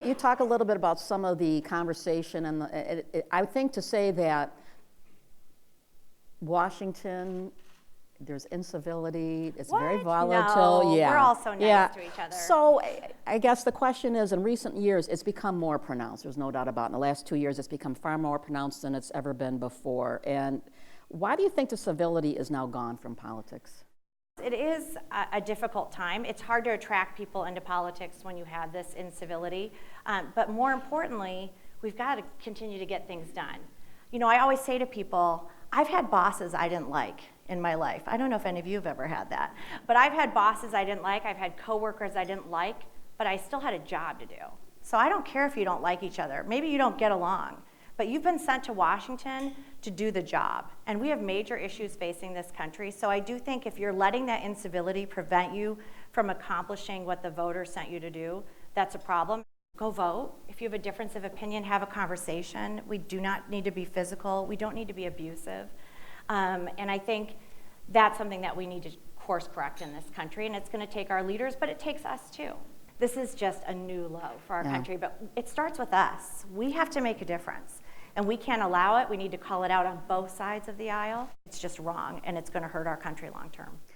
you talk a little bit about some of the conversation, and I think to say that Washington, there's incivility, it's very volatile. No, yeah. we're all so nice to each other. So I guess the question is, in recent years, it's become more pronounced. There's no doubt about it. In the last 2 years, it's become far more pronounced than it's ever been before. And why do you think the civility is now gone from politics? It is a difficult time. It's hard to attract people into politics when you have this incivility. But more importantly, we've got to continue to get things done. You know, I always say to people, I've had bosses I didn't like in my life. I don't know if any of you have ever had that. But I've had bosses I didn't like. I've had coworkers I didn't like, but I still had a job to do. So I don't care if you don't like each other. Maybe you don't get along. But you've been sent to Washington to do the job. And we have major issues facing this country. So I do think if you're letting that incivility prevent you from accomplishing what the voters sent you to do, that's a problem. Go vote. If you have a difference of opinion, have a conversation. We do not need to be physical. We don't need to be abusive. And I think that's something that we need to course correct in this country. And it's going to take our leaders, but it takes us too. This is just a new low for our country, but it starts with us. We have to make a difference. And we can't allow it. We need to call it out on both sides of the aisle. It's just wrong, and it's going to hurt our country long term.